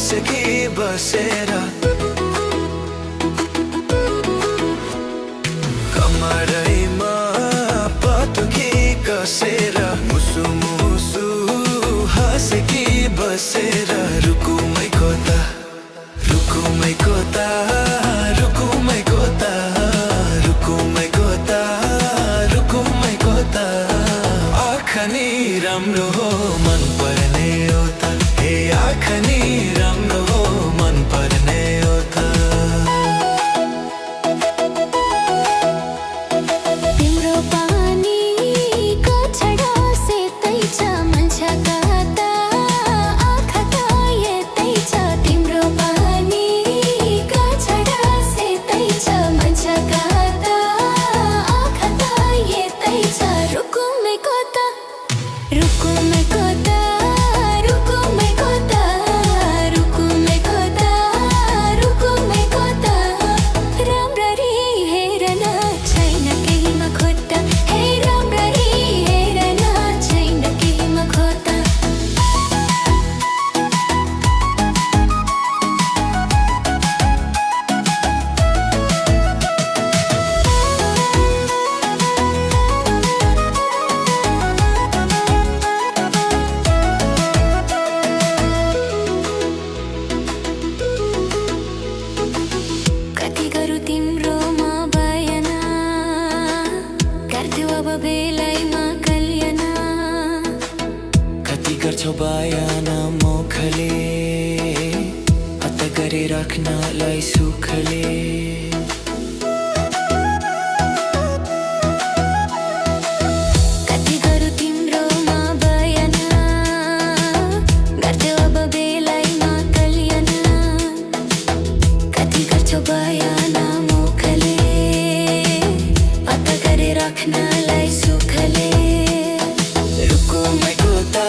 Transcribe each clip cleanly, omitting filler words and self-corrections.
हाँसकी बसेर कमरैमा पटुकी कसेर मुसु मुसु हाँसकी बसेर रुकुमै कोता रुकुमै कोता रुकुमै कोता रुकुमै कोता रुकुमै कोता आँखनी राम्रो हो मन पर्ने हो त हे आँखनी राम्रो हो मन पर्ने हो त तिम्रो पानीको छडा सेतै छ मन्छका त आँखा त यतै छ तिम्रो पानीको छडा सेतै छ मन्छका त आँखा त यतै छ रुकुमै कोता रुकुमै कोता रुकुमै कोता रुकुमै कोता रुकुमै कोता राम्ररी हेर्न छैन केहीमा खोटा हे राम्ररी हेर्न छैन केहीमा खोटा कति गरौँ तिम्रोमा बयाना गर्थ्यौ अब बेलैमा कल्याण कति गर्छौ बयान मुखले अत गरिराख्नलाई सुखले कति गरौँ तिम्रोमा बयाना गर्थ्यौ अब बेलैमा कल्याण कति गर्छौ बयाना मुखले अत गरिराख्नलाई सुखले रुकुमै कोता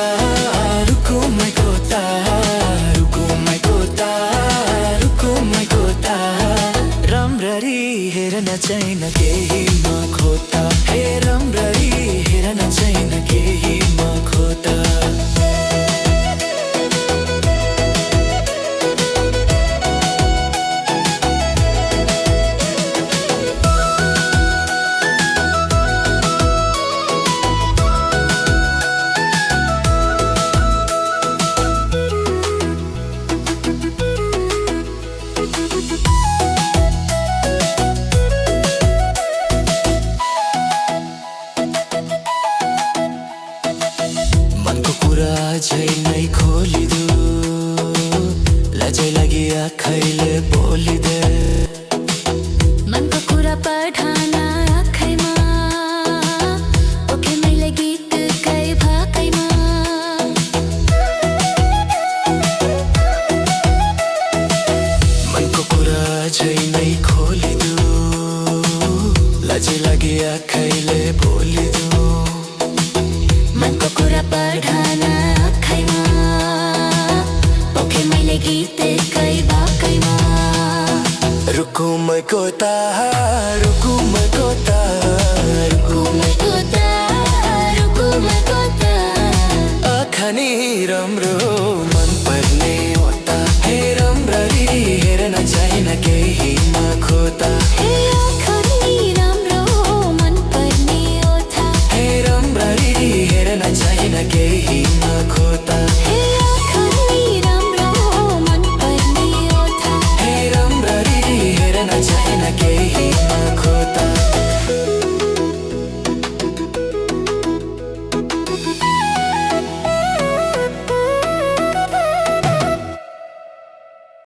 रुकुमै कोता रुकुमै कोता रुकुमै कोता राम्ररी हेर्न छैन केहीमा खोटा हे राम्ररी हेर्न छैन केहीमा खोटा मनको कुरा अझै नै खोलिदो लजै लागि आँखैले बोलिदे मनको कुरा पठान आँखैमा ओके मैले गीतकै भाकैमा मनको कुरा अझै नै खोलिदो लजै लागि आँखैले बोलिदो मनको कुरा पठान आँखैमा ओके मैले गीतकै भाकैमा रुकुमै कोता रुकुमै कोता रुकुमै रुकुमै कोता रुकुमै कोता आँखा नि राम्रो